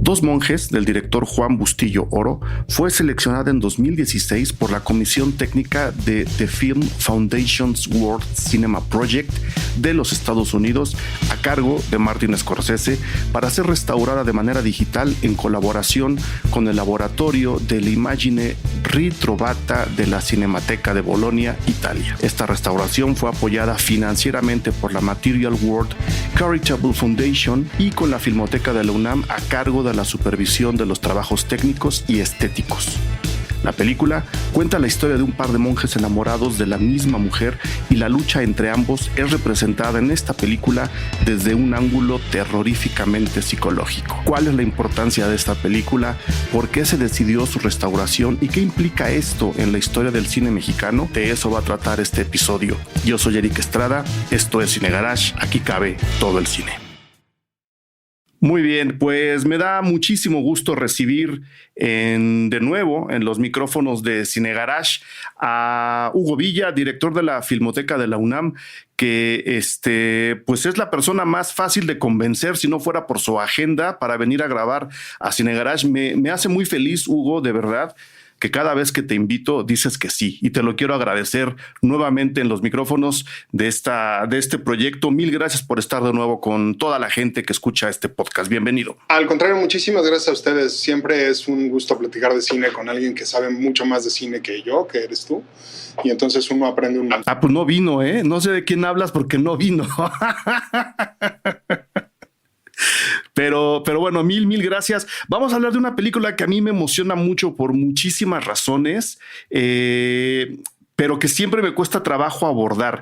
Dos monjes, del director Juan Bustillo Oro, fue seleccionada en 2016 por la Comisión Técnica de The Film Foundation's World Cinema Project de los Estados Unidos, a cargo de Martin Scorsese, para ser restaurada de manera digital en colaboración con el laboratorio dell'Immagine Ritrovata de la Cinemateca de Bolonia, Italia. Esta restauración fue apoyada financieramente por la Material World Charitable Foundation y con la Filmoteca de la UNAM a cargo de la supervisión de los trabajos técnicos y estéticos. La película cuenta la historia de un par de monjes enamorados de la misma mujer y la lucha entre ambos es representada en esta película desde un ángulo terroríficamente psicológico. ¿Cuál es la importancia de esta película? ¿Por qué se decidió su restauración? ¿Y qué implica esto en la historia del cine mexicano? De eso va a tratar este episodio. Yo soy Eric Estrada, esto es Cine Garage, aquí cabe todo el cine. Muy bien, pues me da muchísimo gusto recibir de nuevo en los micrófonos de Cine Garage a Hugo Villa, director de la Filmoteca de la UNAM, que pues es la persona más fácil de convencer si no fuera por su agenda para venir a grabar a Cine Garage. Me hace muy feliz, Hugo, de verdad, que cada vez que te invito dices que sí, y te lo quiero agradecer nuevamente en los micrófonos de este proyecto. Mil gracias por estar de nuevo con toda la gente que escucha este podcast. Bienvenido. Al contrario, muchísimas gracias a ustedes. Siempre es un gusto platicar de cine con alguien que sabe mucho más de cine que yo, que eres tú. Y entonces uno aprende un montón. Pues no vino, ¿eh? No sé de quién hablas porque no vino. Pero bueno, mil gracias. Vamos a hablar de una película que a mí me emociona mucho por muchísimas razones, pero que siempre me cuesta trabajo abordar.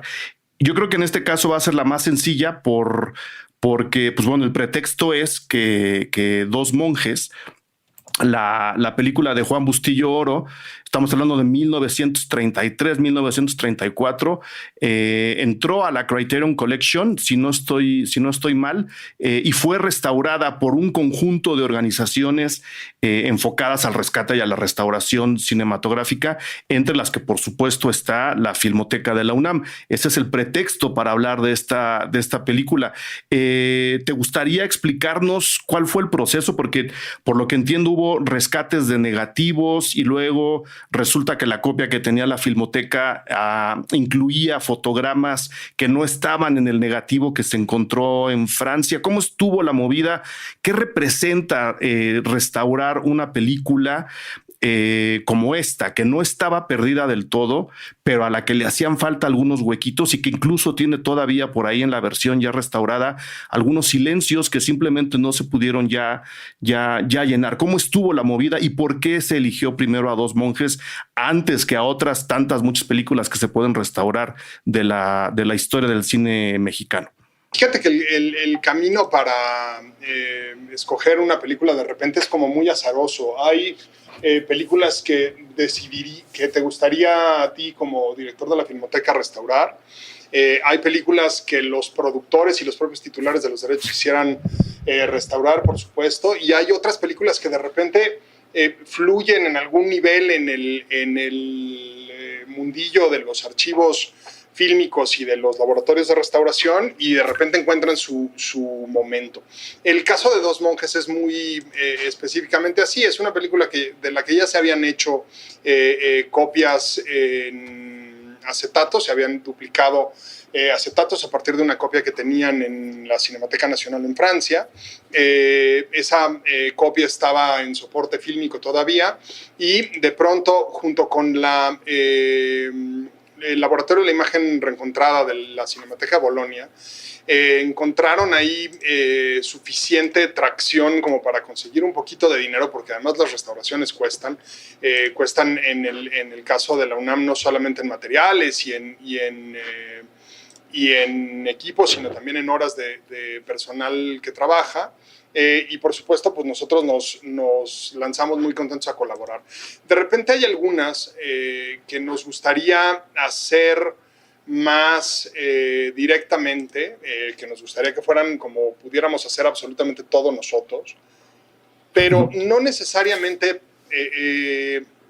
Yo creo que en este caso va a ser la más sencilla porque, pues bueno, el pretexto es que dos monjes, la película de Juan Bustillo Oro, estamos hablando de 1933, 1934, entró a la Criterion Collection, si no estoy mal, y fue restaurada por un conjunto de organizaciones enfocadas al rescate y a la restauración cinematográfica, entre las que por supuesto está la Filmoteca de la UNAM. Ese es el pretexto para hablar de esta película. ¿Te gustaría explicarnos cuál fue el proceso? Porque por lo que entiendo hubo rescates de negativos y luego resulta que la copia que tenía la Filmoteca incluía fotogramas que no estaban en el negativo que se encontró en Francia. ¿Cómo estuvo la movida? ¿Qué representa restaurar una película como esta, que no estaba perdida del todo, pero a la que le hacían falta algunos huequitos y que incluso tiene todavía por ahí en la versión ya restaurada algunos silencios que simplemente no se pudieron ya llenar? ¿Cómo estuvo la movida y por qué se eligió primero a dos monjes antes que a otras muchas películas que se pueden restaurar de la historia del cine mexicano? Fíjate que el camino para escoger una película de repente es como muy azaroso. Hay películas que que te gustaría a ti como director de la Filmoteca restaurar. Hay películas que los productores y los propios titulares de los derechos quisieran restaurar, por supuesto, y hay otras películas que de repente fluyen en algún nivel en el mundillo de los archivos fílmicos y de los laboratorios de restauración y de repente encuentran su momento. El caso de Dos monjes es muy específicamente así. Es una película de la que ya se habían hecho copias en acetato, se habían duplicado acetatos a partir de una copia que tenían en la Cinemateca Nacional en Francia. Esa copia estaba en soporte fílmico todavía y de pronto, junto con el Laboratorio de la Imagen Reencontrada de la Cinemateca de Bolonia, encontraron ahí suficiente tracción como para conseguir un poquito de dinero, porque además las restauraciones cuestan en el caso de la UNAM no solamente en materiales y en equipos, sino también en horas de personal que trabaja. Y por supuesto, pues nosotros nos lanzamos muy contentos a colaborar. De repente hay algunas que nos gustaría hacer más directamente, que nos gustaría que fueran como pudiéramos hacer absolutamente todos nosotros, pero no necesariamente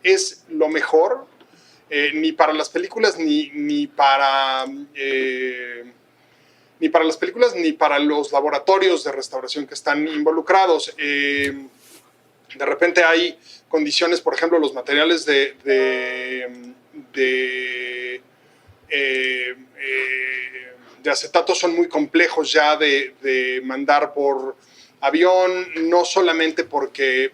es lo mejor, ni para las películas, ni para las películas, ni para los laboratorios de restauración que están involucrados. De repente hay condiciones, por ejemplo, los materiales de acetato son muy complejos ya de mandar por avión, no solamente porque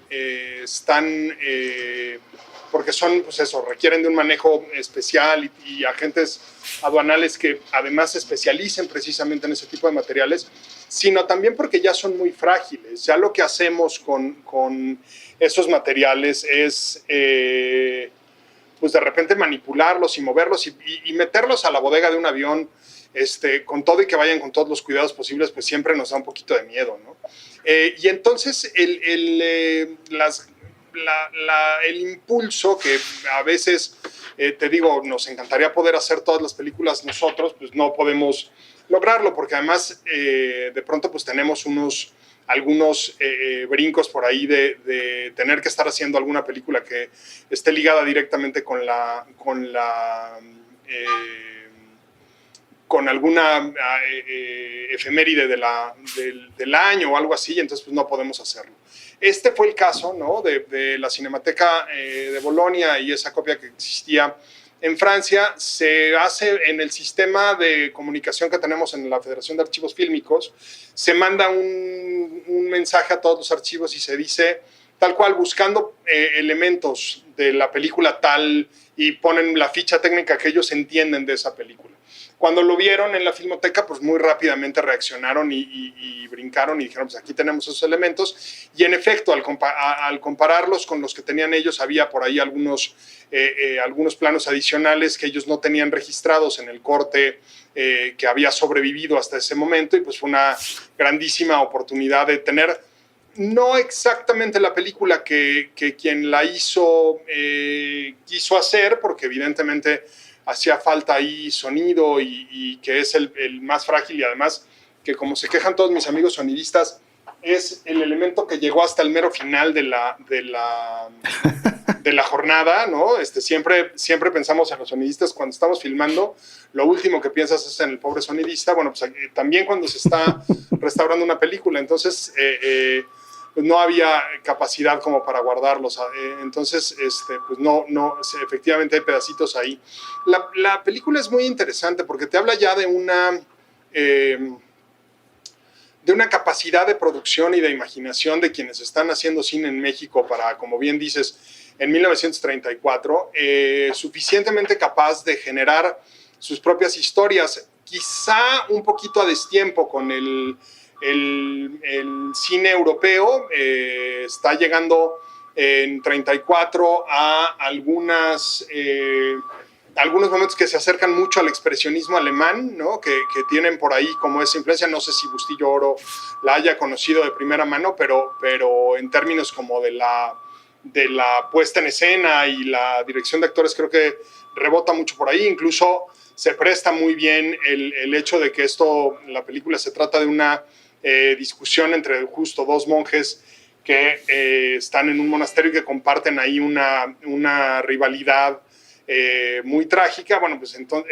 porque son, pues eso, requieren de un manejo especial y agentes aduanales que además se especialicen precisamente en ese tipo de materiales, sino también porque ya son muy frágiles. Ya lo que hacemos con esos materiales es, pues de repente manipularlos y moverlos y meterlos a la bodega de un avión, con todo y que vayan con todos los cuidados posibles, pues siempre nos da un poquito de miedo, ¿no? Y entonces el impulso que a veces, te digo, nos encantaría poder hacer todas las películas nosotros, pues no podemos lograrlo, porque además de pronto pues tenemos algunos brincos por ahí de tener que estar haciendo alguna película que esté ligada directamente con alguna efeméride del año o algo así, entonces pues no podemos hacerlo. Este fue el caso, ¿no? de la Cinemateca de Bolonia, y esa copia que existía en Francia se hace en el sistema de comunicación que tenemos en la Federación de Archivos Fílmicos. Se manda un mensaje a todos los archivos y se dice tal cual, buscando elementos de la película tal, y ponen la ficha técnica que ellos entienden de esa película. Cuando lo vieron en la Filmoteca, pues muy rápidamente reaccionaron y brincaron y dijeron, pues aquí tenemos esos elementos. Y en efecto, al compararlos con los que tenían ellos, había por ahí algunos planos adicionales que ellos no tenían registrados en el corte que había sobrevivido hasta ese momento. Y pues fue una grandísima oportunidad de tener, no exactamente la película que quien la hizo quiso hacer, porque evidentemente hacía falta ahí sonido y que es el más frágil, y además que, como se quejan todos mis amigos sonidistas, es el elemento que llegó hasta el mero final de la jornada, ¿no? Siempre pensamos en los sonidistas cuando estamos filmando, lo último que piensas es en el pobre sonidista. Bueno, pues también cuando se está restaurando una película, entonces pues no había capacidad como para guardarlos, entonces pues no, efectivamente hay pedacitos ahí. La película es muy interesante porque te habla ya de una capacidad de producción y de imaginación de quienes están haciendo cine en México para, como bien dices, en 1934, suficientemente capaz de generar sus propias historias, quizá un poquito a destiempo con el cine europeo. Está llegando en 34 a algunos momentos que se acercan mucho al expresionismo alemán, ¿no? que tienen por ahí como esa influencia. No sé si Bustillo Oro la haya conocido de primera mano, pero en términos como de la puesta en escena y la dirección de actores, creo que rebota mucho por ahí. Incluso se presta muy bien el hecho de que la película se trata de una discusión entre justo dos monjes que están en un monasterio y que comparten ahí una rivalidad muy trágica. Bueno, pues entonces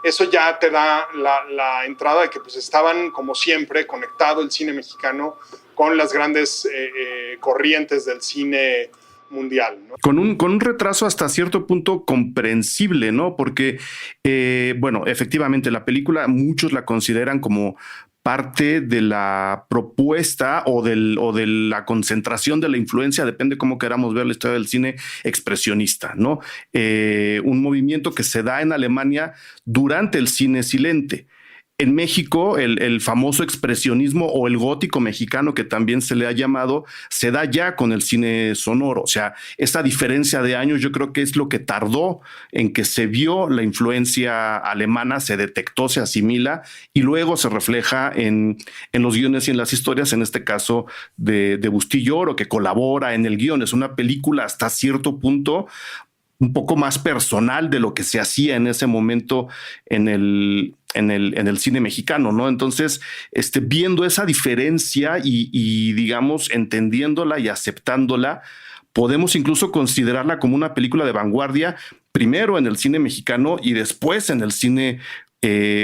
eso ya te da la entrada de que pues estaban, como siempre, conectado el cine mexicano con las grandes corrientes del cine mundial, ¿no? Con un retraso hasta cierto punto comprensible, ¿no? Porque, bueno, efectivamente la película muchos la consideran como parte de la propuesta o de la concentración de la influencia, depende cómo queramos ver la historia del cine expresionista, ¿no? Un movimiento que se da en Alemania durante el cine silente. En México, el famoso expresionismo o el gótico mexicano, que también se le ha llamado, se da ya con el cine sonoro. O sea, esa diferencia de años yo creo que es lo que tardó en que se vio la influencia alemana, se detectó, se asimila y luego se refleja en los guiones y en las historias, en este caso de Bustillo Oro, que colabora en el guión. Es una película hasta cierto punto un poco más personal de lo que se hacía en ese momento en el cine mexicano, ¿no? Entonces, viendo esa diferencia y digamos, entendiéndola y aceptándola, podemos incluso considerarla como una película de vanguardia, primero en el cine mexicano y después en el cine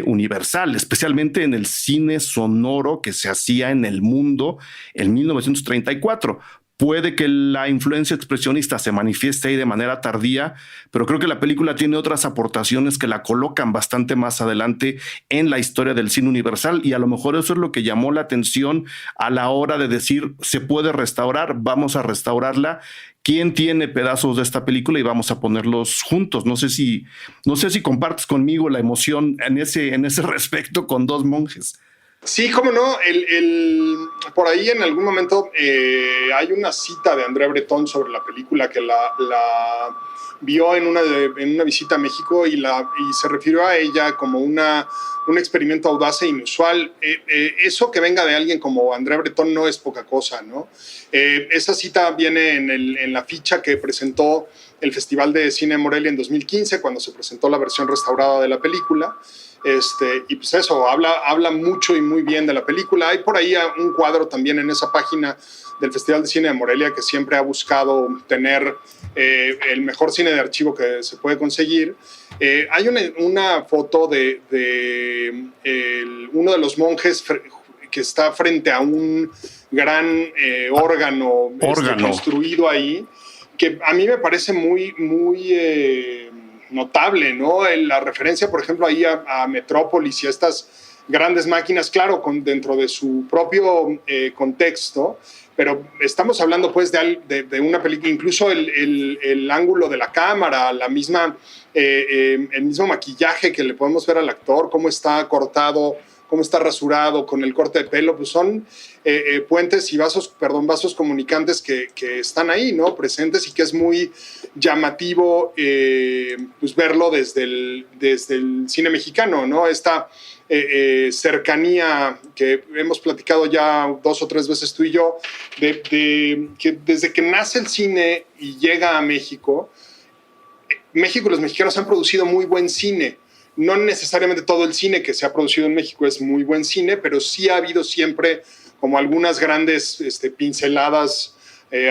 universal, especialmente en el cine sonoro que se hacía en el mundo en 1934. Puede que la influencia expresionista se manifieste ahí de manera tardía, pero creo que la película tiene otras aportaciones que la colocan bastante más adelante en la historia del cine universal, y a lo mejor eso es lo que llamó la atención a la hora de decir, se puede restaurar, vamos a restaurarla. ¿Quién tiene pedazos de esta película y vamos a ponerlos juntos? No sé si compartes conmigo la emoción en ese respecto con Dos monjes. Sí, cómo no. Por ahí en algún momento hay una cita de André Breton sobre la película que la vio en una visita a México y se refirió a ella como un experimento audaz e inusual. Eso que venga de alguien como André Breton no es poca cosa, ¿no? Esa cita viene en la ficha que presentó el Festival de Cine de Morelia en 2015, cuando se presentó la versión restaurada de la película. Y pues eso, habla mucho y muy bien de la película. Hay por ahí un cuadro también en esa página del Festival de Cine de Morelia que siempre ha buscado tener el mejor cine de archivo que se puede conseguir. Hay una foto de uno de los monjes que está frente a un gran órgano. Construido ahí, que a mí me parece muy notable, ¿no? La referencia, por ejemplo, ahí a Metrópolis y a estas grandes máquinas, claro, dentro de su propio contexto, pero estamos hablando pues de una película, incluso el ángulo de la cámara, el mismo maquillaje que le podemos ver al actor, cómo está cortado, cómo está rasurado, con el corte de pelo, pues son puentes y vasos comunicantes que están ahí, ¿no? Presentes, y que es muy llamativo pues verlo desde el cine mexicano, ¿no? Esta cercanía que hemos platicado ya 2 o 3 veces tú y yo, que desde que nace el cine y llega a México, México y los mexicanos han producido muy buen cine. No necesariamente todo el cine que se ha producido en México es muy buen cine, pero sí ha habido siempre como algunas grandes pinceladas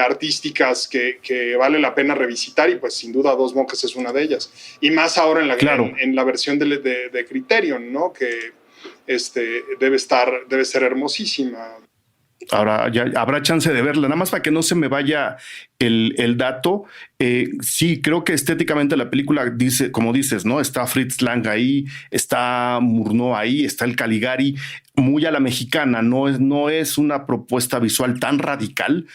artísticas que vale la pena revisitar, y pues sin duda Dos monjes es una de ellas. Y más ahora en la versión de Criterion, ¿no? Que debe ser hermosísima. Ahora ya habrá chance de verla, nada más para que no se me vaya el dato. Sí, creo que estéticamente la película dice, como dices, ¿no? Está Fritz Lang ahí, está Murnau ahí, está el Caligari, muy a la mexicana. No es una propuesta visual tan radical,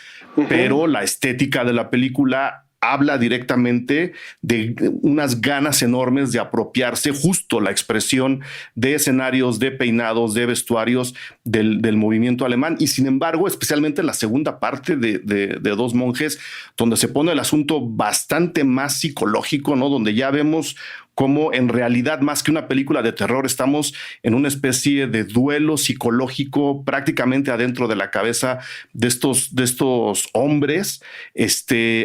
pero la estética de la película habla directamente de unas ganas enormes de apropiarse justo la expresión de escenarios, de peinados, de vestuarios del movimiento alemán. Y sin embargo, especialmente en la segunda parte de Dos monjes, donde se pone el asunto bastante más psicológico, ¿no? Donde ya vemos cómo en realidad, más que una película de terror, estamos en una especie de duelo psicológico prácticamente adentro de la cabeza de estos hombres.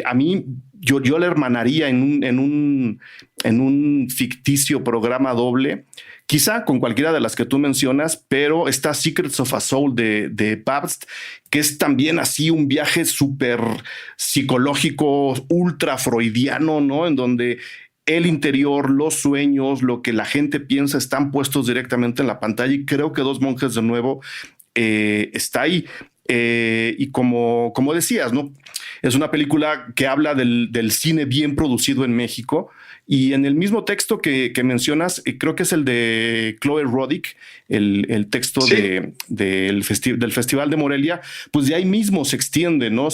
A mí, yo le hermanaría en un ficticio programa doble, quizá con cualquiera de las que tú mencionas, pero está Secrets of a Soul de Pabst, que es también así un viaje súper psicológico, ultra freudiano, ¿no? En donde el interior, los sueños, lo que la gente piensa están puestos directamente en la pantalla, y creo que Dos monjes de nuevo está ahí. Y como decías, ¿no? Es una película que habla del cine bien producido en México, y en el mismo texto que mencionas, creo que es el de Chloe Roddick, el texto sí, del Festival de Morelia, pues de ahí mismo se extiende, ¿no?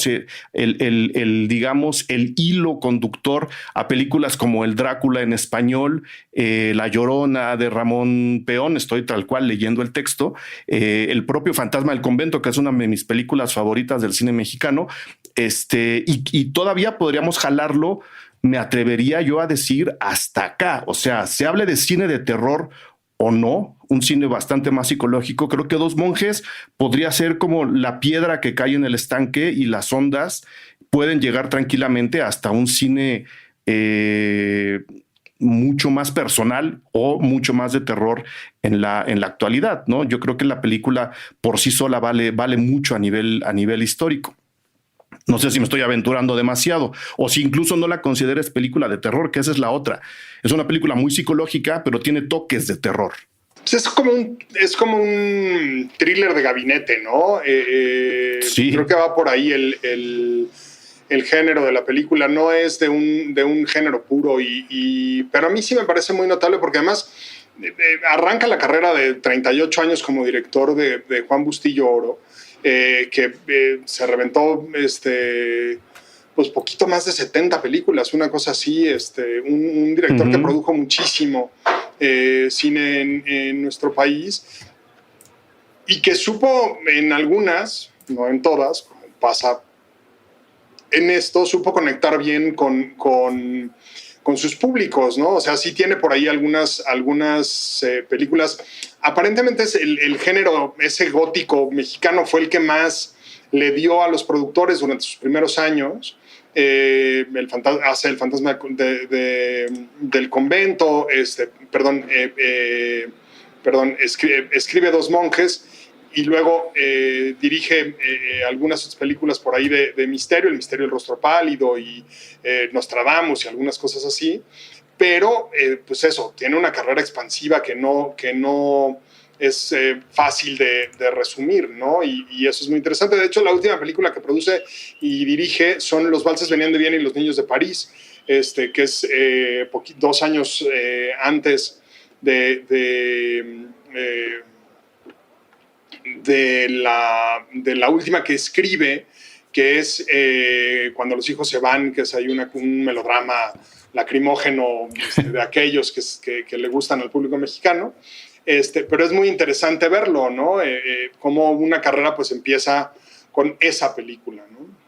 Digamos, el hilo conductor a películas como El Drácula en español, La Llorona de Ramón Peón, estoy tal cual leyendo el texto, el propio Fantasma del Convento, que es una de mis películas favoritas del cine mexicano, y todavía podríamos jalarlo, me atrevería yo a decir, hasta acá. O sea, se hable de cine de terror o no, un cine bastante más psicológico. Creo que Dos monjes podría ser como la piedra que cae en el estanque, y las ondas pueden llegar tranquilamente hasta un cine mucho más personal o mucho más de terror en la actualidad, ¿no? Yo creo que la película por sí sola vale mucho a nivel histórico. No sé si me estoy aventurando demasiado, o si incluso no la consideres película de terror, que esa es la otra. Es una película muy psicológica, pero tiene toques de terror. Pues es como un thriller de gabinete, ¿no? Sí. Creo que va por ahí el género de la película. No es de un género puro, pero a mí sí me parece muy notable porque además arranca la carrera de 38 años como director de Juan Bustillo Oro, que se reventó pues poquito más de 70 películas, una cosa así, un director que produjo muchísimo cine en nuestro país y que supo en algunas, no en todas, pasa en esto, supo conectar bien con sus públicos, ¿no? O sea, sí tiene por ahí algunas películas. Aparentemente es el género, ese gótico mexicano fue el que más le dio a los productores durante sus primeros años. Hace el fantasma del convento, escribe Dos monjes y luego dirige algunas otras películas por ahí de misterio, El misterio del rostro pálido y Nostradamus y algunas cosas así, pero pues eso, tiene una carrera expansiva que no es fácil de resumir, ¿no? Y eso es muy interesante. De hecho, la última película que produce y dirige son Los valses venían de Viena y Los niños de París, que es 2 años antes de la última que escribe, que es Cuando los hijos se van, que es ahí un melodrama lacrimógeno de aquellos que le gustan al público mexicano. Pero es muy interesante verlo, ¿no? Cómo una carrera pues empieza con esa película, ¿no?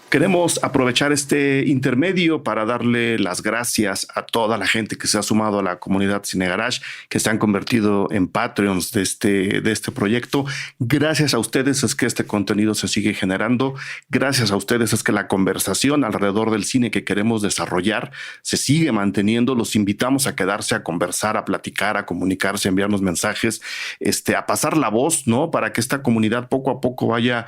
Queremos aprovechar este intermedio para darle las gracias a toda la gente que se ha sumado a la comunidad Cine Garage, que se han convertido en Patreons de este proyecto. Gracias a ustedes es que este contenido se sigue generando. Gracias a ustedes es que la conversación alrededor del cine que queremos desarrollar se sigue manteniendo. Los invitamos a quedarse, a conversar, a platicar, a comunicarse, a enviarnos mensajes, a pasar la voz, ¿no? Para que esta comunidad poco a poco vaya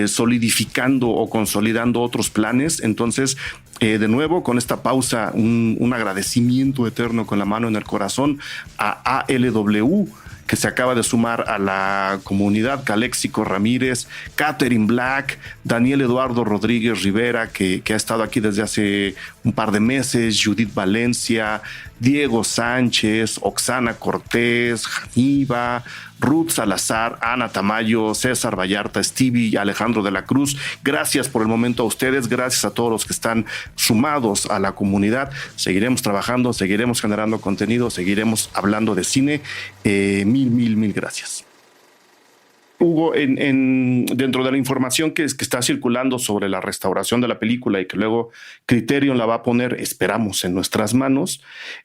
solidificando o consolidando otros planes. Entonces, de nuevo, con esta pausa, un agradecimiento eterno con la mano en el corazón a ALW, que se acaba de sumar a la comunidad, Caléxico Ramírez, Catherine Black, Daniel Eduardo Rodríguez Rivera, que ha estado aquí desde hace un par de meses, Judith Valencia, Diego Sánchez, Oxana Cortés, Janiva, Ruth Salazar, Ana Tamayo, César Vallarta, Stevie, Alejandro de la Cruz. Gracias por el momento a ustedes, gracias a todos los que están sumados a la comunidad. Seguiremos trabajando, seguiremos generando contenido, seguiremos hablando de cine. Mil gracias. Hugo, dentro de la información que está circulando sobre la restauración de la película y que luego Criterion la va a poner, esperamos, en nuestras manos,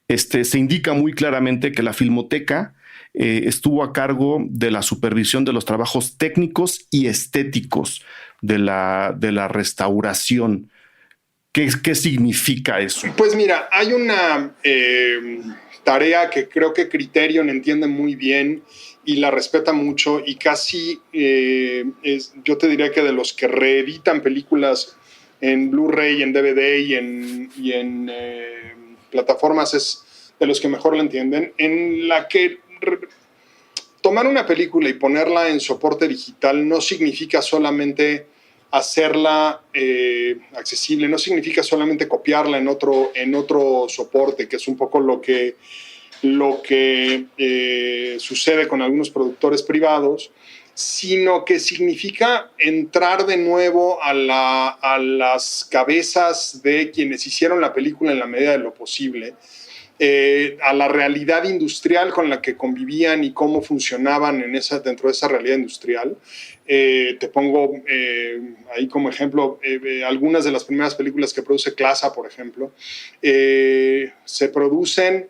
se indica muy claramente que la Filmoteca estuvo a cargo de la supervisión de los trabajos técnicos y estéticos de la restauración. ¿Qué significa eso? Pues mira, hay una tarea que creo que Criterion entiende muy bien y la respeta mucho y casi yo te diría que de los que reeditan películas en Blu-ray, en DVD y en plataformas es de los que mejor la entienden, en la que tomar una película y ponerla en soporte digital no significa solamente hacerla accesible, no significa solamente copiarla en otro soporte, que es un poco lo que sucede con algunos productores privados, sino que significa entrar de nuevo a las cabezas de quienes hicieron la película en la medida de lo posible, a la realidad industrial con la que convivían y cómo funcionaban dentro de esa realidad industrial. Te pongo ahí como ejemplo algunas de las primeras películas que produce Clasa, por ejemplo, se producen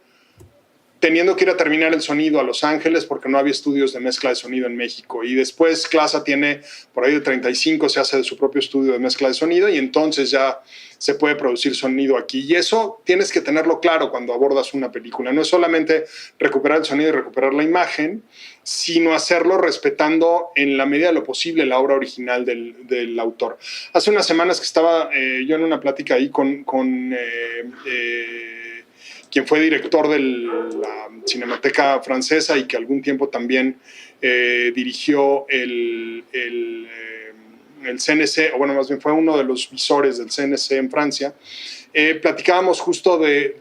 teniendo que ir a terminar el sonido a Los Ángeles porque no había estudios de mezcla de sonido en México. Y después Clasa tiene por ahí de 35, se hace de su propio estudio de mezcla de sonido y entonces ya se puede producir sonido aquí. Y eso tienes que tenerlo claro cuando abordas una película. No es solamente recuperar el sonido y recuperar la imagen, sino hacerlo respetando en la medida de lo posible la obra original del autor. Hace unas semanas que estaba yo en una plática ahí con quien fue director de la Cinemateca Francesa y que algún tiempo también dirigió el CNC, o bueno, más bien fue uno de los visores del CNC en Francia. Platicábamos justo de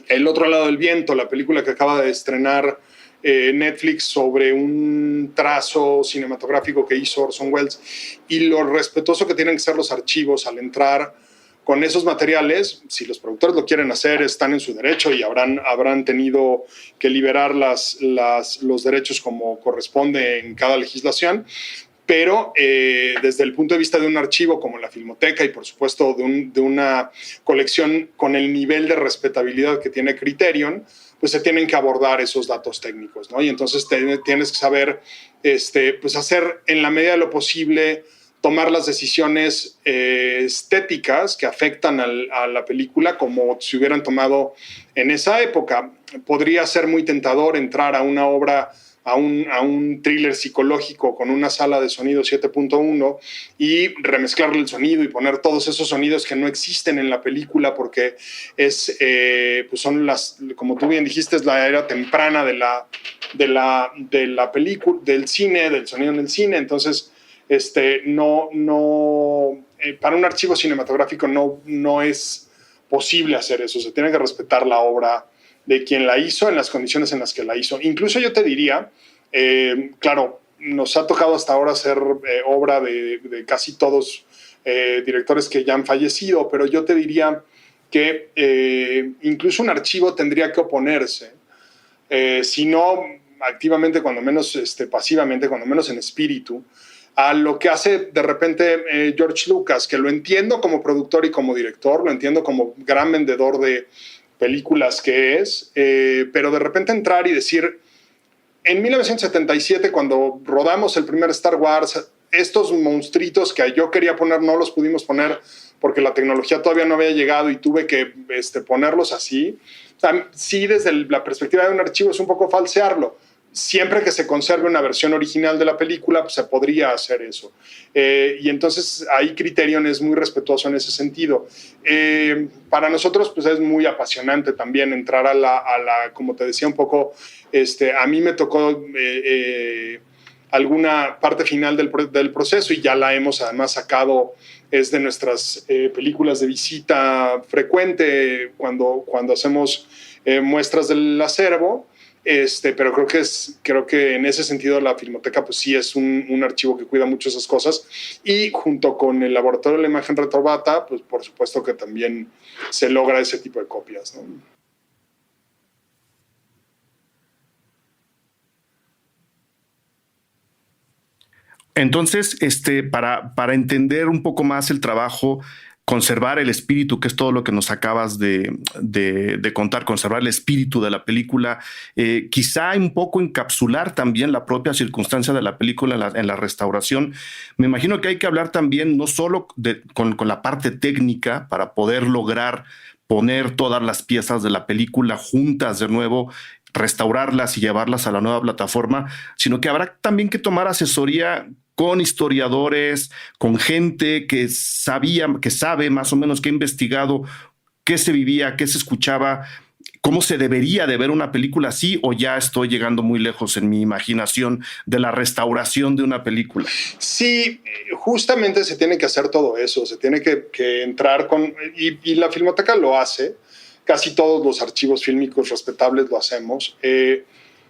El otro lado del viento, la película que acaba de estrenar Netflix sobre un trazo cinematográfico que hizo Orson Welles y lo respetuoso que tienen que ser los archivos al entrar con esos materiales. Si los productores lo quieren hacer, están en su derecho y habrán tenido que liberar los derechos como corresponde en cada legislación. Pero desde el punto de vista de un archivo como la Filmoteca y por supuesto de una colección con el nivel de respetabilidad que tiene Criterion, pues se tienen que abordar esos datos técnicos, ¿no? Y entonces tienes que saber pues hacer en la medida de lo posible, tomar las decisiones estéticas que afectan a la película como si hubieran tomado en esa época. Podría ser muy tentador entrar a una obra, a un thriller psicológico con una sala de sonido 7.1 y remezclarle el sonido y poner todos esos sonidos que no existen en la película porque pues son como tú bien dijiste, es la era temprana de la película, del cine, del sonido en el cine. Entonces, para un archivo cinematográfico no es posible hacer eso. Se tiene que respetar la obra de quien la hizo en las condiciones en las que la hizo. Incluso yo te diría, claro, nos ha tocado hasta ahora hacer obra de casi todos directores que ya han fallecido, pero yo te diría que incluso un archivo tendría que oponerse, si no activamente, cuando menos pasivamente, cuando menos en espíritu, a lo que hace de repente George Lucas, que lo entiendo como productor y como director, lo entiendo como gran vendedor de películas que es, pero de repente entrar y decir, en 1977, cuando rodamos el primer Star Wars, estos monstruitos que yo quería poner no los pudimos poner porque la tecnología todavía no había llegado y tuve que ponerlos así. O sea, sí, desde la perspectiva de un archivo es un poco falsearlo. Siempre que se conserve una versión original de la película, pues se podría hacer eso. Y entonces ahí Criterion es muy respetuoso en ese sentido. Para nosotros pues es muy apasionante también entrar a la como te decía un poco, a mí me tocó alguna parte final del proceso y ya la hemos además sacado, es de nuestras películas de visita frecuente cuando hacemos muestras del acervo. Pero creo que en ese sentido la Filmoteca pues sí es un archivo que cuida mucho esas cosas y junto con el Laboratorio de la Imagen Retrobata pues por supuesto que también se logra ese tipo de copias, ¿no? Entonces, para entender un poco más el trabajo, conservar el espíritu, que es todo lo que nos acabas de contar, conservar el espíritu de la película, quizá un poco encapsular también la propia circunstancia de la película en la restauración. Me imagino que hay que hablar también no solo con la parte técnica para poder lograr poner todas las piezas de la película juntas de nuevo, restaurarlas y llevarlas a la nueva plataforma, sino que habrá también que tomar asesoría con historiadores, con gente que sabe más o menos, que ha investigado qué se vivía, qué se escuchaba, cómo se debería de ver una película así, o ya estoy llegando muy lejos en mi imaginación de la restauración de una película. Sí, justamente se tiene que hacer todo eso, se tiene que entrar y la Filmoteca lo hace, casi todos los archivos fílmicos respetables lo hacemos.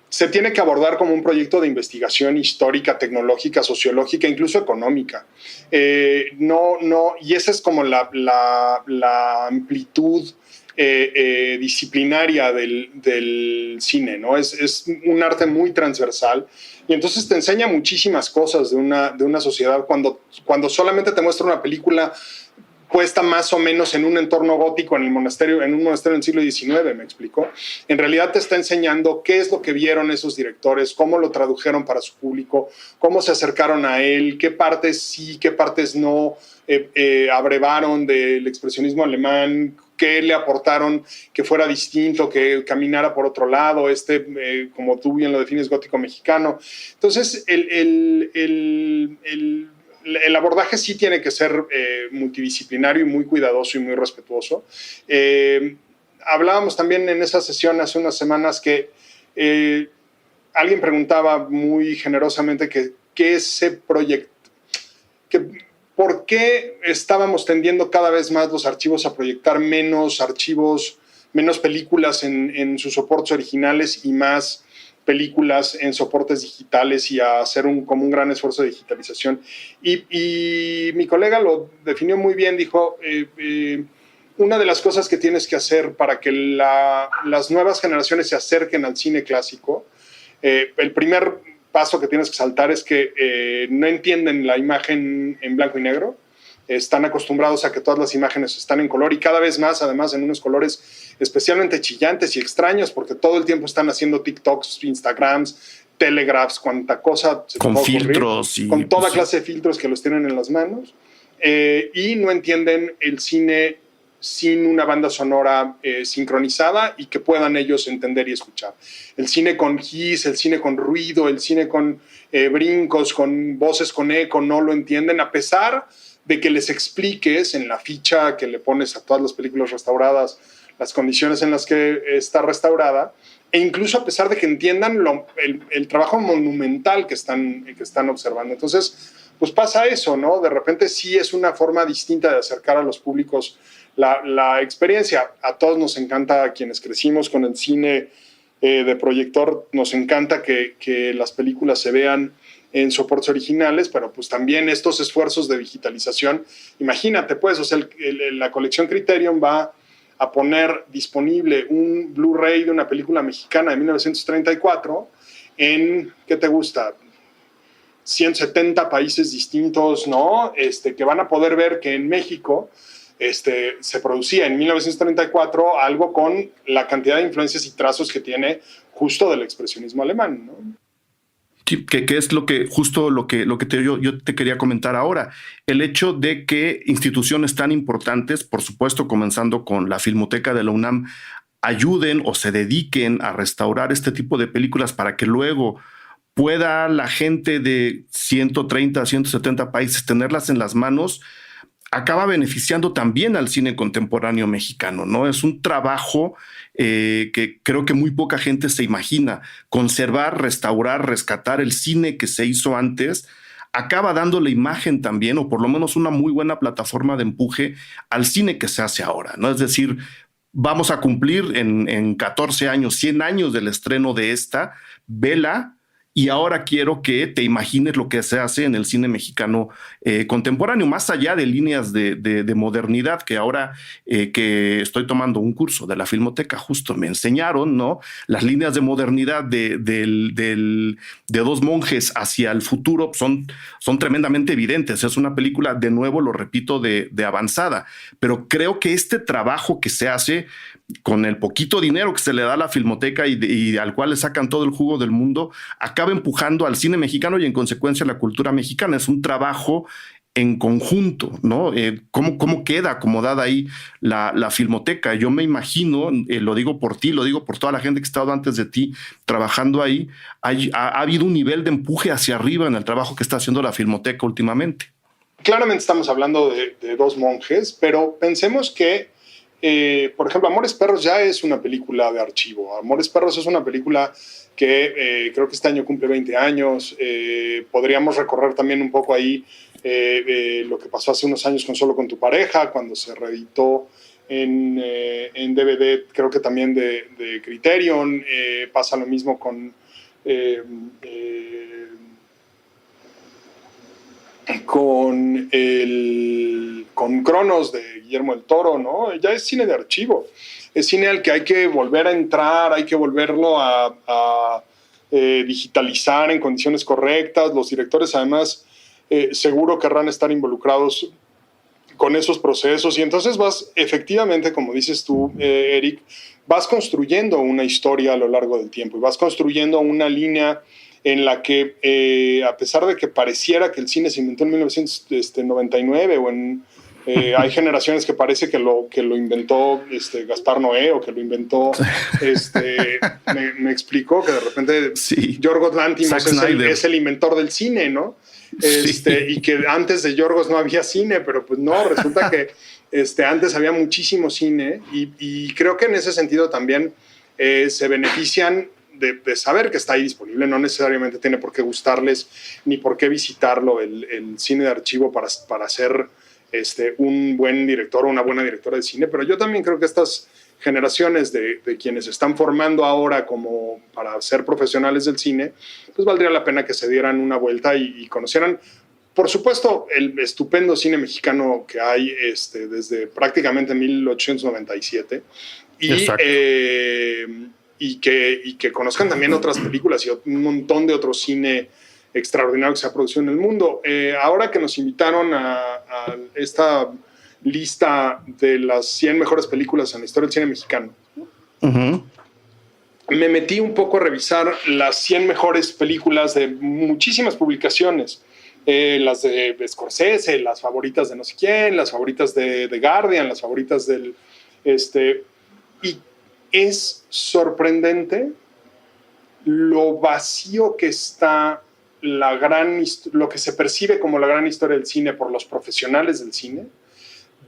Se tiene que abordar como un proyecto de investigación histórica, tecnológica, sociológica, incluso económica. Y esa es como la amplitud disciplinaria del cine, ¿no? Es un arte muy transversal y entonces te enseña muchísimas cosas de una sociedad cuando solamente te muestra una película puesta más o menos en un entorno gótico en un monasterio del siglo XIX, ¿me explico? En realidad te está enseñando qué es lo que vieron esos directores, cómo lo tradujeron para su público, cómo se acercaron a él, qué partes sí, qué partes no abrevaron del expresionismo alemán, qué le aportaron que fuera distinto, que caminara por otro lado, como tú bien lo defines, gótico mexicano. Entonces, el abordaje sí tiene que ser multidisciplinario y muy cuidadoso y muy respetuoso. Hablábamos también en esa sesión hace unas semanas que alguien preguntaba muy generosamente que ese proyecto, ¿por qué estábamos tendiendo cada vez más los archivos a proyectar menos archivos, menos películas en sus soportes originales y más películas en soportes digitales y a hacer como un gran esfuerzo de digitalización? Y mi colega lo definió muy bien, dijo, una de las cosas que tienes que hacer para que las nuevas generaciones se acerquen al cine clásico, el primer paso que tienes que saltar es que no entienden la imagen en blanco y negro. Están acostumbrados a que todas las imágenes están en color y cada vez más, además, en unos colores especialmente chillantes y extraños, porque todo el tiempo están haciendo TikToks, Instagrams, Telegraphs, cuanta cosa se con filtros ocurrir, con toda clase de filtros que los tienen en las manos, y no entienden el cine sin una banda sonora sincronizada y que puedan ellos entender y escuchar. El cine con hiss, el cine con ruido, el cine con brincos, con voces con eco, no lo entienden, a pesar de que les expliques en la ficha que le pones a todas las películas restauradas las condiciones en las que está restaurada, e incluso a pesar de que entiendan el trabajo monumental que están observando. Entonces, pues pasa eso, ¿no? De repente sí es una forma distinta de acercar a los públicos la experiencia. A todos nos encanta, a quienes crecimos con el cine de proyector, nos encanta que las películas se vean en soportes originales, pero pues también estos esfuerzos de digitalización, imagínate pues, o sea, la colección Criterion va a poner disponible un Blu-ray de una película mexicana de 1934 en, ¿qué te gusta?, 170 países distintos, ¿no? Que van a poder ver que en México se producía en 1934 algo con la cantidad de influencias y trazos que tiene justo del expresionismo alemán, ¿no? Sí, que es justo lo que yo te quería comentar ahora. El hecho de que instituciones tan importantes, por supuesto, comenzando con la Filmoteca de la UNAM, ayuden o se dediquen a restaurar este tipo de películas para que luego pueda la gente de 130, 170 países tenerlas en las manos, acaba beneficiando también al cine contemporáneo mexicano, ¿no? Es un trabajo que creo que muy poca gente se imagina. Conservar, restaurar, rescatar el cine que se hizo antes acaba dándole imagen también, o por lo menos una muy buena plataforma de empuje al cine que se hace ahora, ¿no? Es decir, vamos a cumplir en 14 años, 100 años del estreno de esta, vela, y ahora quiero que te imagines lo que se hace en el cine mexicano contemporáneo, más allá de líneas de modernidad, que ahora que estoy tomando un curso de la Filmoteca, justo me enseñaron, ¿no? Las líneas de modernidad de Dos monjes hacia el futuro son tremendamente evidentes. Es una película, de nuevo, lo repito, de avanzada, pero creo que este trabajo que se hace con el poquito dinero que se le da a la Filmoteca y al cual le sacan todo el jugo del mundo, acaba empujando al cine mexicano y en consecuencia a la cultura mexicana. Es un trabajo en conjunto, ¿no? ¿Cómo queda acomodada ahí la Filmoteca? Yo me imagino, lo digo por ti, lo digo por toda la gente que ha estado antes de ti trabajando ahí, ha habido un nivel de empuje hacia arriba en el trabajo que está haciendo la Filmoteca últimamente. Claramente estamos hablando de Dos monjes, pero pensemos que por ejemplo, Amores Perros ya es una película de archivo. Amores Perros es una película que creo que este año cumple 20 años. Podríamos recorrer también un poco ahí lo que pasó hace unos años con Solo con tu pareja, cuando se reeditó en DVD, creo que también de Criterion. Pasa lo mismo con Cronos de Guillermo del Toro, ¿no? Ya es cine de archivo, es cine al que hay que volver a entrar, hay que volverlo a digitalizar en condiciones correctas. Los directores además seguro querrán estar involucrados con esos procesos, y entonces vas efectivamente, como dices tú, Eric, vas construyendo una historia a lo largo del tiempo y vas construyendo una línea en la que, a pesar de que pareciera que el cine se inventó en 1999 o hay generaciones que parece que lo inventó Gaspar Noé o que lo inventó, me explicó que de repente sí. Yorgos Lanthimos es el inventor del cine, ¿no? Sí. y que antes de Yorgos no había cine, pero pues no, resulta que antes había muchísimo cine y creo que en ese sentido también se benefician de saber que está ahí disponible. No necesariamente tiene por qué gustarles ni por qué visitarlo el cine de archivo para ser un buen director o una buena directora de cine, pero yo también creo que estas generaciones de quienes se están formando ahora como para ser profesionales del cine, pues valdría la pena que se dieran una vuelta y conocieran, por supuesto, el estupendo cine mexicano que hay desde prácticamente 1897 Exacto. y que conozcan también otras películas y un montón de otro cine extraordinario que se ha producido en el mundo. Ahora que nos invitaron a esta lista de las 100 mejores películas en la historia del cine mexicano, Uh-huh. me metí un poco a revisar las 100 mejores películas de muchísimas publicaciones. Las de Scorsese, las favoritas de no sé quién, las favoritas de The Guardian, las favoritas del... y es sorprendente lo vacío que está lo que se percibe como la gran historia del cine por los profesionales del cine,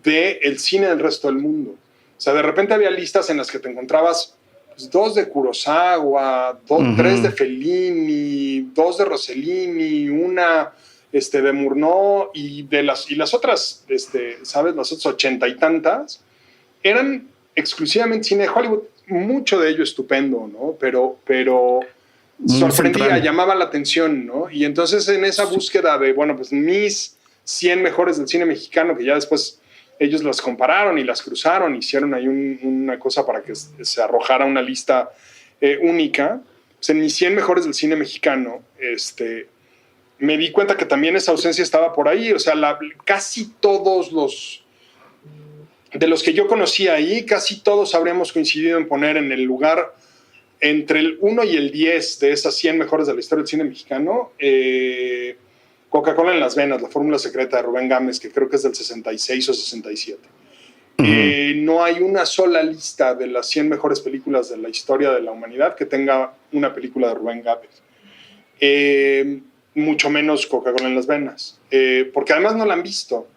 del cine del resto del mundo. O sea, de repente había listas en las que te encontrabas pues, 2 de Kurosawa, 3 de Uh-huh. Fellini, 2 de Rossellini, una de Murnau y las otras, ¿sabes? Las otras 80 y tantas eran exclusivamente cine de Hollywood. Mucho de ello estupendo, ¿no? Pero Muy sorprendía, central. llamaba la atención, ¿no? Y entonces en esa Sí. búsqueda de, bueno, pues mis 100 mejores del cine mexicano, que ya después ellos las compararon y las cruzaron, hicieron ahí una cosa para que se arrojara una lista única. Pues en mis 100 mejores del cine mexicano, me di cuenta que también esa ausencia estaba por ahí. O sea, casi todos de los que yo conocía ahí, casi todos habríamos coincidido en poner en el lugar entre el 1 y el 10 de esas 100 mejores de la historia del cine mexicano, Coca-Cola en las venas, la fórmula secreta de Rubén Gámez, que creo que es del 66 o 67. Uh-huh. No hay una sola lista de las 100 mejores películas de la historia de la humanidad que tenga una película de Rubén Gámez. Mucho menos Coca-Cola en las venas, porque además no la han visto,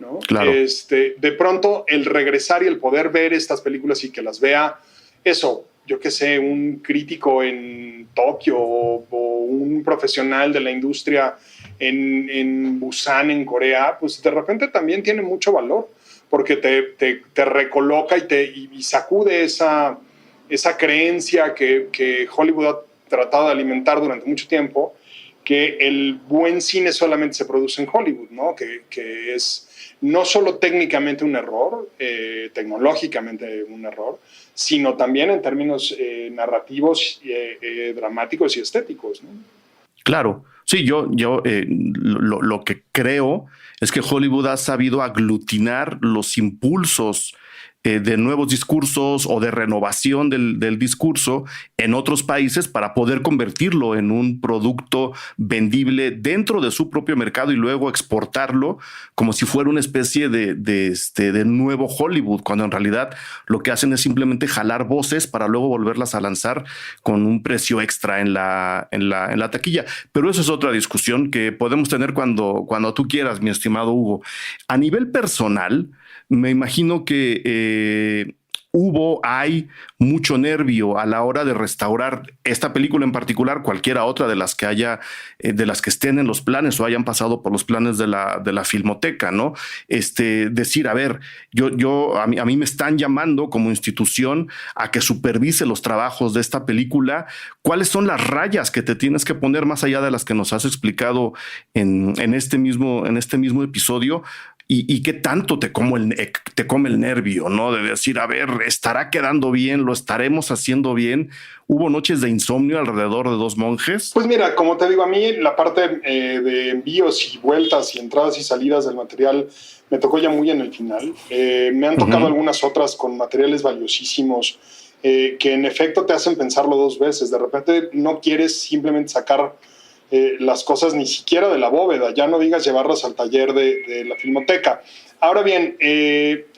¿no? Claro. De pronto el regresar y el poder ver estas películas y que las vea, eso, yo qué sé, un crítico en Tokio o un profesional de la industria en Busan, en Corea, pues de repente también tiene mucho valor, porque te recoloca y sacude esa creencia que Hollywood ha tratado de alimentar durante mucho tiempo, que el buen cine solamente se produce en Hollywood, ¿no? Que es no solo técnicamente un error, tecnológicamente un error, sino también en términos narrativos, dramáticos y estéticos, ¿no? Claro, sí, lo que creo es que Hollywood ha sabido aglutinar los impulsos de nuevos discursos o de renovación del discurso en otros países para poder convertirlo en un producto vendible dentro de su propio mercado y luego exportarlo como si fuera una especie de nuevo Hollywood, cuando en realidad lo que hacen es simplemente jalar voces para luego volverlas a lanzar con un precio extra en la taquilla. Pero eso es otra discusión que podemos tener cuando tú quieras, mi estimado Hugo. A nivel personal, me imagino que hay mucho nervio a la hora de restaurar esta película en particular, cualquiera otra de las que haya, de las que estén en los planes o hayan pasado por los planes de la Filmoteca, ¿no? Decir, a ver, a mí me están llamando como institución a que supervise los trabajos de esta película. ¿Cuáles son las rayas que te tienes que poner más allá de las que nos has explicado en este mismo episodio? Y qué tanto te come el nervio, ¿no? De decir, a ver, ¿estará quedando bien? ¿Lo estaremos haciendo bien? ¿Hubo noches de insomnio alrededor de Dos Monjes? Pues mira, como te digo, a mí la parte de envíos y vueltas y entradas y salidas del material me tocó ya muy en el final. Me han tocado Uh-huh. algunas otras con materiales valiosísimos que en efecto te hacen pensarlo 2 veces. De repente no quieres simplemente sacar las cosas ni siquiera de la bóveda, ya no digas llevarlas al taller de la Filmoteca. Ahora bien,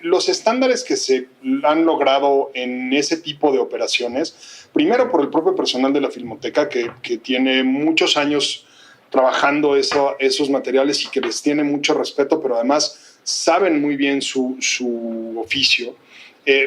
los estándares que se han logrado en ese tipo de operaciones, primero por el propio personal de la Filmoteca, que tiene muchos años trabajando esos materiales y que les tiene mucho respeto, pero además saben muy bien su oficio,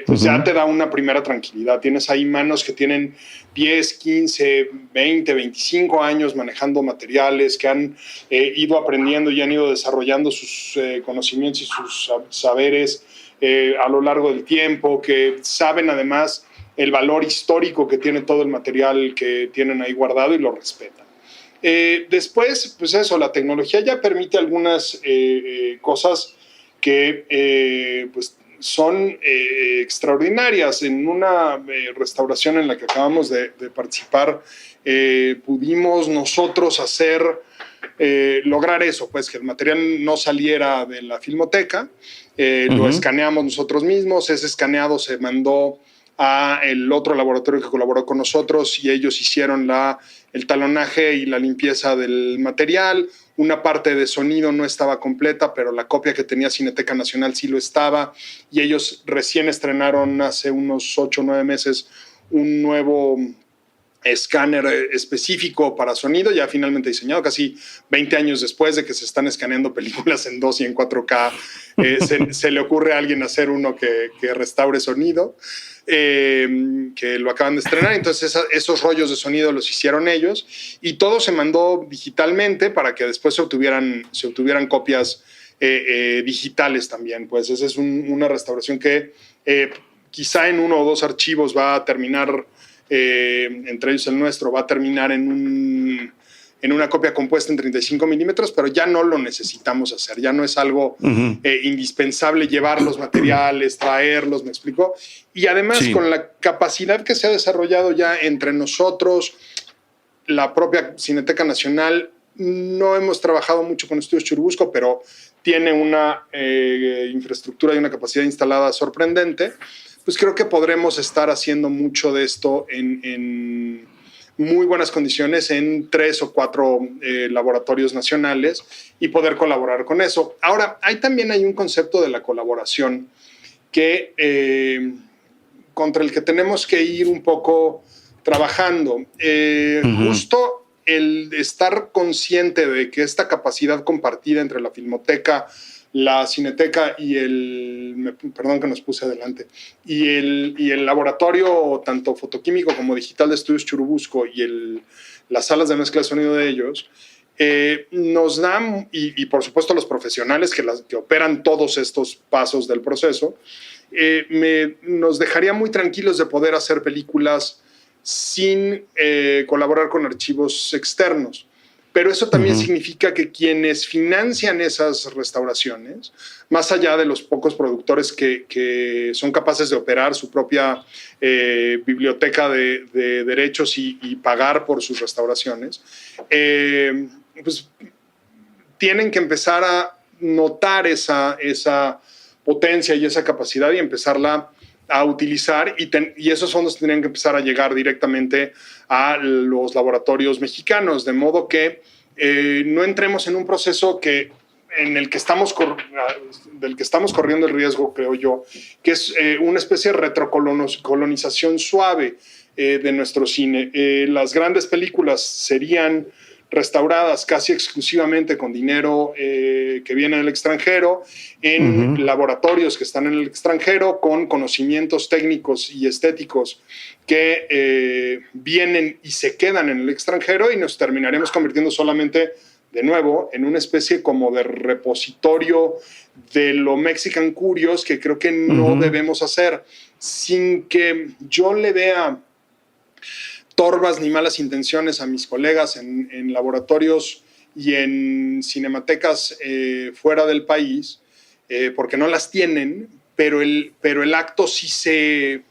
pues ya te da una primera tranquilidad. Tienes ahí manos que tienen 10, 15, 20, 25 años manejando materiales, que han ido aprendiendo y han ido desarrollando sus conocimientos y sus saberes a lo largo del tiempo, que saben además el valor histórico que tiene todo el material que tienen ahí guardado y lo respetan. Después, pues eso, la tecnología ya permite algunas cosas que pues son extraordinarias. En una restauración en la que acabamos de participar, pudimos nosotros lograr eso, pues que el material no saliera de la filmoteca, lo escaneamos nosotros mismos, ese escaneado se mandó a el otro laboratorio que colaboró con nosotros y ellos hicieron el talonaje y la limpieza del material. Una parte de sonido no estaba completa, pero la copia que tenía Cineteca Nacional sí lo estaba, y ellos recién estrenaron hace unos 8 o 9 meses un nuevo escáner específico para sonido, ya finalmente diseñado, casi 20 años después de que se están escaneando películas en 2 y en 4K. Se le ocurre a alguien hacer uno que restaure sonido, que lo acaban de estrenar. Entonces esos rollos de sonido los hicieron ellos y todo se mandó digitalmente para que después se obtuvieran copias digitales también. Pues esa es una restauración que quizá en 1 o 2 archivos va a terminar, entre ellos el nuestro, va a terminar en una copia compuesta en 35 milímetros, pero ya no lo necesitamos hacer, ya no es algo indispensable llevar los materiales, traerlos, ¿me explico? Y además con la capacidad que se ha desarrollado ya entre nosotros, la propia Cineteca Nacional, no hemos trabajado mucho con Estudios Churubusco, pero tiene una infraestructura y una capacidad instalada sorprendente. Pues creo que podremos estar haciendo mucho de esto en muy buenas condiciones en 3 o 4 laboratorios nacionales y poder colaborar con eso. Ahora, también hay un concepto de la colaboración que contra el que tenemos que ir un poco trabajando. Justo el estar consciente de que esta capacidad compartida entre la Filmoteca, la Cineteca y perdón que nos puse adelante, y el laboratorio tanto fotoquímico como digital de Estudios Churubusco y las salas de mezcla de sonido de ellos, nos dan, y por supuesto los profesionales que operan todos estos pasos del proceso, nos dejaría muy tranquilos de poder hacer películas sin colaborar con archivos externos. Pero eso también significa que quienes financian esas restauraciones, más allá de los pocos productores que son capaces de operar su propia biblioteca de derechos y pagar por sus restauraciones, pues tienen que empezar a notar esa potencia y esa capacidad y empezarla a utilizar, y esos fondos tendrían que empezar a llegar directamente a los laboratorios mexicanos, de modo que no entremos en un proceso del que estamos corriendo el riesgo, creo yo, que es una especie de retrocolonización suave de nuestro cine. Las grandes películas serían restauradas casi exclusivamente con dinero que viene del extranjero, en laboratorios que están en el extranjero, con conocimientos técnicos y estéticos que vienen y se quedan en el extranjero, y nos terminaremos convirtiendo solamente, de nuevo, en una especie como de repositorio de lo Mexican Curious, que creo que no debemos hacer, sin que yo le vea torvas ni malas intenciones a mis colegas en laboratorios y en cinematecas fuera del país, porque no las tienen, pero el acto sí se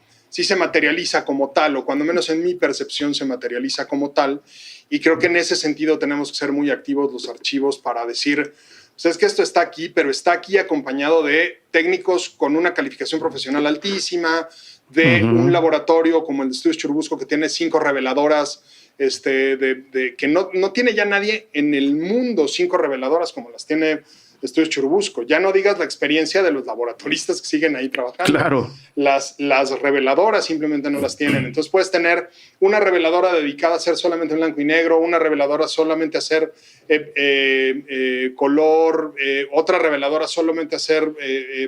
materializa como tal, o cuando menos en mi percepción se materializa como tal, y creo que en ese sentido tenemos que ser muy activos los archivos para decir, pues es que esto está aquí, pero está aquí acompañado de técnicos con una calificación profesional altísima, de un laboratorio como el de Estudios Churubusco, que tiene 5 reveladoras, que no tiene ya nadie en el mundo 5 reveladoras como las tiene Estudios Churubusco. Ya no digas la experiencia de los laboratoristas que siguen ahí trabajando. Claro. Las reveladoras simplemente no las tienen. Entonces puedes tener una reveladora dedicada a hacer solamente blanco y negro, una reveladora solamente a hacer color, otra reveladora solamente a hacer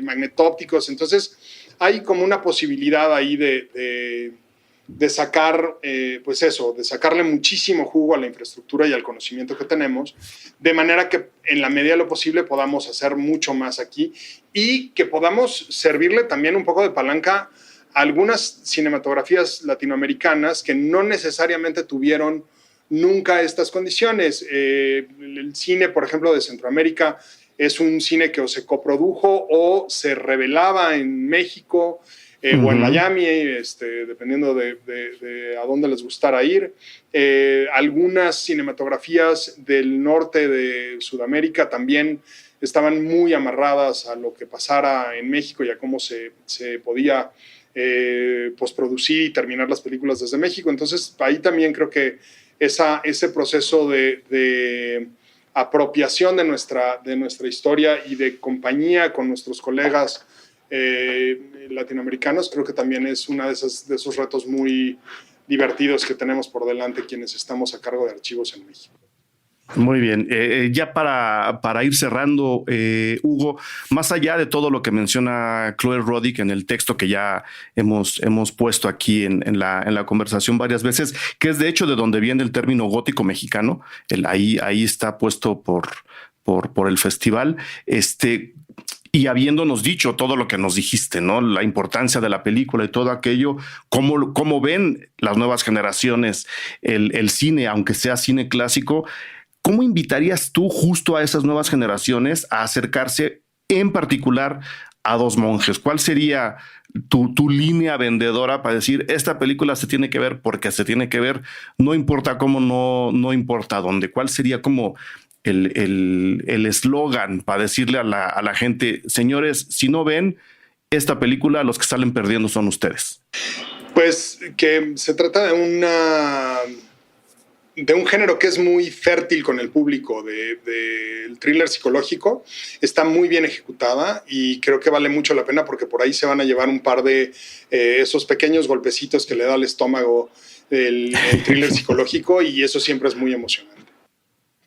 magnetópticos. Entonces hay como una posibilidad ahí de sacar, pues eso, de sacarle muchísimo jugo a la infraestructura y al conocimiento que tenemos, de manera que en la medida de lo posible podamos hacer mucho más aquí y que podamos servirle también un poco de palanca a algunas cinematografías latinoamericanas que no necesariamente tuvieron nunca estas condiciones. El cine, por ejemplo, de Centroamérica es un cine que o se coprodujo o se revelaba en México, o en Miami, dependiendo de a dónde les gustara ir. Algunas cinematografías del norte de Sudamérica también estaban muy amarradas a lo que pasara en México y a cómo se podía postproducir y terminar las películas desde México. Entonces, ahí también creo que ese proceso de apropiación de nuestra historia y de compañía con nuestros colegas latinoamericanos, creo que también es uno de esos retos muy divertidos que tenemos por delante quienes estamos a cargo de archivos en México. Muy bien. Ya para ir cerrando, Hugo, más allá de todo lo que menciona Chloe Roddick en el texto que ya hemos puesto aquí en la conversación varias veces, que es de hecho de donde viene el término gótico mexicano, ahí está puesto por el festival, y habiéndonos dicho todo lo que nos dijiste, ¿no? La importancia de la película y todo aquello, cómo ven las nuevas generaciones el cine, aunque sea cine clásico. ¿Cómo invitarías tú justo a esas nuevas generaciones a acercarse en particular a Dos Monjes? ¿Cuál sería tu línea vendedora para decir esta película se tiene que ver porque se tiene que ver, no importa cómo, no importa dónde? ¿Cuál sería como el eslogan para decirle a la gente, señores, si no ven esta película, los que salen perdiendo son ustedes? Pues que se trata de un género que es muy fértil con el público, del thriller psicológico. Está muy bien ejecutada y creo que vale mucho la pena porque por ahí se van a llevar un par de esos pequeños golpecitos que le da al estómago el thriller psicológico, y eso siempre es muy emocionante.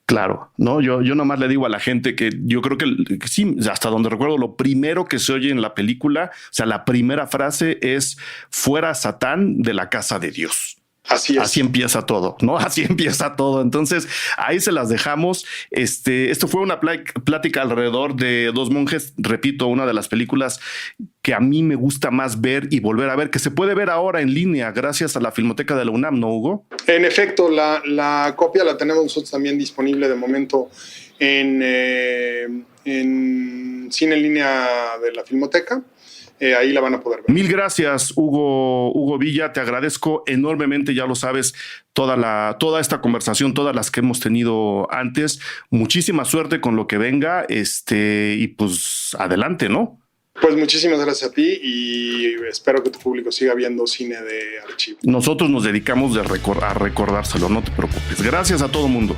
Claro, no, yo nomás le digo a la gente que yo creo que sí, hasta donde recuerdo, lo primero que se oye en la película, o sea, la primera frase es fuera Satán de la casa de Dios. Así es. Así empieza todo, ¿no? Así empieza todo. Entonces, ahí se las dejamos. Esto fue una plática alrededor de Dos Monjes. Repito, una de las películas que a mí me gusta más ver y volver a ver, que se puede ver ahora en línea gracias a la Filmoteca de la UNAM, ¿no, Hugo? En efecto, la copia la tenemos nosotros también disponible de momento en Cine en Línea de la Filmoteca. Ahí la van a poder ver. Mil gracias, Hugo Villa. Te agradezco enormemente, ya lo sabes, toda esta conversación, todas las que hemos tenido antes. Muchísima suerte con lo que venga, y pues adelante, ¿no? Pues muchísimas gracias a ti y espero que tu público siga viendo cine de archivo. Nosotros nos dedicamos a recordárselo, no te preocupes. Gracias a todo mundo.